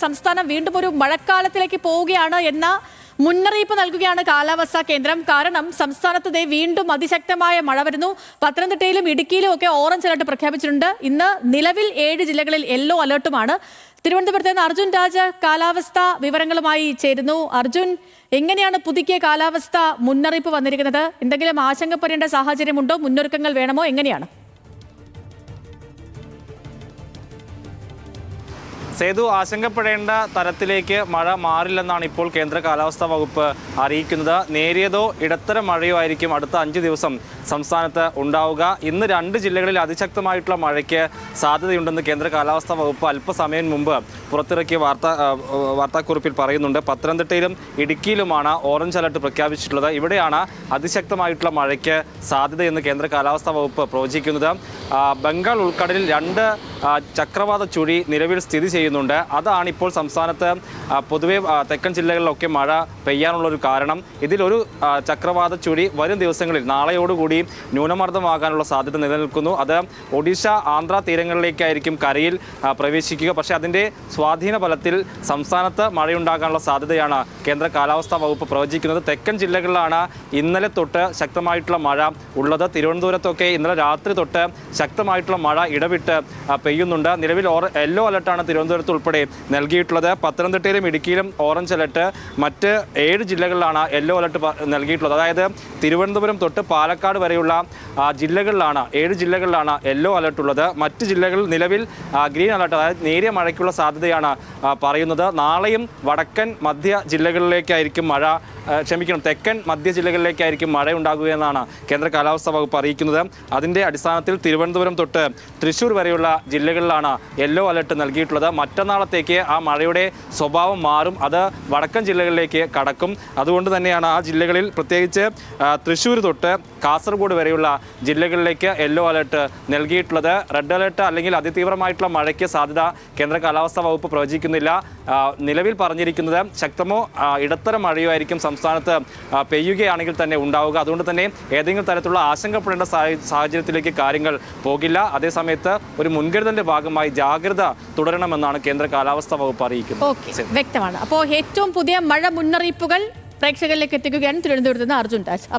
സംസ്ഥാനം വീണ്ടും ഒരു മഴക്കാലത്തിലേക്ക് പോവുകയാണ് എന്ന മുന്നറിയിപ്പ് നൽകുകയാണ് കാലാവസ്ഥാ കേന്ദ്രം. കാരണം സംസ്ഥാനത്ത് വീണ്ടും അതിശക്തമായ മഴ വരുന്നു. പത്തനംതിട്ടയിലും ഇടുക്കിയിലും ഒക്കെ ഓറഞ്ച് അലർട്ട് പ്രഖ്യാപിച്ചിട്ടുണ്ട്. ഇന്ന് നിലവിൽ 7 ജില്ലകളിൽ യെല്ലോ അലർട്ടുമാണ്. തിരുവനന്തപുരത്ത് നിന്ന് അർജുൻ രാജ് കാലാവസ്ഥാ വിവരങ്ങളുമായി ചേരുന്നു. അർജുൻ, എങ്ങനെയാണ് പുതുക്കിയ കാലാവസ്ഥ മുന്നറിയിപ്പ് വന്നിരിക്കുന്നത്? എന്തെങ്കിലും ആശങ്കപ്പെടേണ്ട സാഹചര്യമുണ്ടോ? മുന്നൊരുക്കങ്ങൾ വേണമോ? എങ്ങനെയാണ്? സേതു, ആശങ്കപ്പെടേണ്ട തരത്തിലേക്ക് മഴ മാറില്ലെന്നാണ് ഇപ്പോൾ കേന്ദ്ര കാലാവസ്ഥാ വകുപ്പ് അറിയിക്കുന്നത്. നേരിയതോ ഇടത്തരം മഴയോ ആയിരിക്കും അടുത്ത 5 ദിവസം സംസ്ഥാനത്ത് ഉണ്ടാവുക. ഇന്ന് 2 ജില്ലകളിൽ അതിശക്തമായിട്ടുള്ള മഴയ്ക്ക് സാധ്യതയുണ്ടെന്ന് കേന്ദ്ര കാലാവസ്ഥാ വകുപ്പ് അല്പസമയം മുമ്പ് പുറത്തിറക്കിയ വാർത്താക്കുറിപ്പിൽ പറയുന്നുണ്ട്. പത്തനംതിട്ടയിലും ഇടുക്കിയിലുമാണ് ഓറഞ്ച് അലർട്ട് പ്രഖ്യാപിച്ചിട്ടുള്ളത്. ഇവിടെയാണ് അതിശക്തമായിട്ടുള്ള മഴയ്ക്ക് സാധ്യതയെന്ന് കേന്ദ്ര കാലാവസ്ഥാ വകുപ്പ് പ്രവചിക്കുന്നത്. ബംഗാൾ ഉൾക്കടലിൽ 2 ചക്രവാത ചുഴി നിലവിൽ സ്ഥിതി ചെയ്യുന്നുണ്ട്. അതാണ് ഇപ്പോൾ സംസ്ഥാനത്ത് പൊതുവെ തെക്കൻ ജില്ലകളിലൊക്കെ മഴ പെയ്യാനുള്ളൊരു കാരണം. ഇതിലൊരു ചക്രവാത ചുഴി വരും ദിവസങ്ങളിൽ നാളെയോടുകൂടി ന്യൂനമർദ്ദമാകാനുള്ള സാധ്യത നിലനിൽക്കുന്നു. അത് ഒഡീഷ, ആന്ധ്ര തീരങ്ങളിലേക്കായിരിക്കും കരയിൽ പ്രവേശിക്കുക. പക്ഷേ അതിൻ്റെ സ്വാധീന ഫലത്തിൽ സംസ്ഥാനത്ത് മഴയുണ്ടാകാനുള്ള സാധ്യതയാണ് കേന്ദ്ര കാലാവസ്ഥാ വകുപ്പ് പ്രവചിക്കുന്നത്. തെക്കൻ ജില്ലകളിലാണ് ഇന്നലെ തൊട്ട് ശക്തമായിട്ടുള്ള മഴ ഉള്ളത്. തിരുവനന്തപുരത്തൊക്കെ ഇന്നലെ രാത്രി തൊട്ട് ശക്തമായിട്ടുള്ള മഴ ഇടവിട്ട് പെയ്യുന്നുണ്ട്. നിലവിൽ യെല്ലോ അലർട്ടാണ് തിരുവനന്തപുരത്ത് ഉൾപ്പെടെ നൽകിയിട്ടുള്ളത്. പത്തനംതിട്ടയിലും ഇടുക്കിയിലും ഓറഞ്ച് അലർട്ട്, മറ്റ് 7 ജില്ലകളിലാണ് യെല്ലോ അലർട്ട് നൽകിയിട്ടുള്ളത്. അതായത് തിരുവനന്തപുരം തൊട്ട് പാലക്കാട് വരെയുള്ള ജില്ലകളിലാണ് 7 ജില്ലകളിലാണ് യെല്ലോ അലർട്ട് ഉള്ളത്. മറ്റ് ജില്ലകളിൽ നിലവിൽ ഗ്രീൻ അലർട്ട്, അതായത് നേരിയ മഴയ്ക്കുള്ള സാധ്യതയാണ് പറയുന്നത്. നാളെയും വടക്കൻ മധ്യ ജില്ലകളിലേക്കായിരിക്കും തെക്കൻ മധ്യ ജില്ലകളിലേക്കായിരിക്കും മഴ ഉണ്ടാകുകയെന്നാണ് കേന്ദ്ര കാലാവസ്ഥാ വകുപ്പ് അറിയിക്കുന്നത്. അതിൻ്റെ അടിസ്ഥാനത്തിൽ തിരുവനന്തപുരം തൊട്ട് തൃശ്ശൂർ വരെയുള്ള ജില്ലകളിലാണ് യെല്ലോ അലർട്ട് നൽകിയിട്ടുള്ളത്. മറ്റന്നാളത്തേക്ക് ആ മഴയുടെ സ്വഭാവം മാറും. അത് വടക്കൻ ജില്ലകളിലേക്ക് കടക്കും. അതുകൊണ്ട് തന്നെയാണ് ആ ജില്ലകളിൽ, പ്രത്യേകിച്ച് തൃശ്ശൂർ തൊട്ട് കാസർഗോഡ് വരെയുള്ള ജില്ലകളിലേക്ക് യെല്ലോ അലർട്ട് നൽകിയിട്ടുള്ളത്. റെഡ് അലർട്ട് അല്ലെങ്കിൽ അതിതീവ്രമായിട്ടുള്ള മഴയ്ക്ക് സാധ്യത കേന്ദ്ര കാലാവസ്ഥാ വകുപ്പ് പ്രവചിക്കുന്നില്ല. നിലവിൽ പറഞ്ഞിരിക്കുന്നത് ശക്തമോ ഇടത്തരം മഴയോ ആയിരിക്കും സംസ്ഥാനത്ത് പെയ്യുകയാണെങ്കിൽ തന്നെ ഉണ്ടാവുക. അതുകൊണ്ട് തന്നെ ഏതെങ്കിലും തരത്തിലുള്ള ആശങ്കപ്പെടേണ്ട സാഹചര്യത്തിലേക്ക് കാര്യങ്ങൾ പോകില്ല. അതേസമയത്ത് ഒരു മുൻകരുതലിന്റെ ഭാഗമായി ജാഗ്രത തുടരണമെന്നാണ് കേന്ദ്ര കാലാവസ്ഥാ വകുപ്പ് അറിയിക്കുന്നത്. വ്യക്തമാണ്. അപ്പോൾ ഏറ്റവും പുതിയ മഴ മുന്നറിയിപ്പുകൾ പ്രേക്ഷകരിലേക്ക് എത്തിക്കുകയാണ് തിരുവനന്തപുരത്ത് നിന്ന് അർജുൻ രാജ്.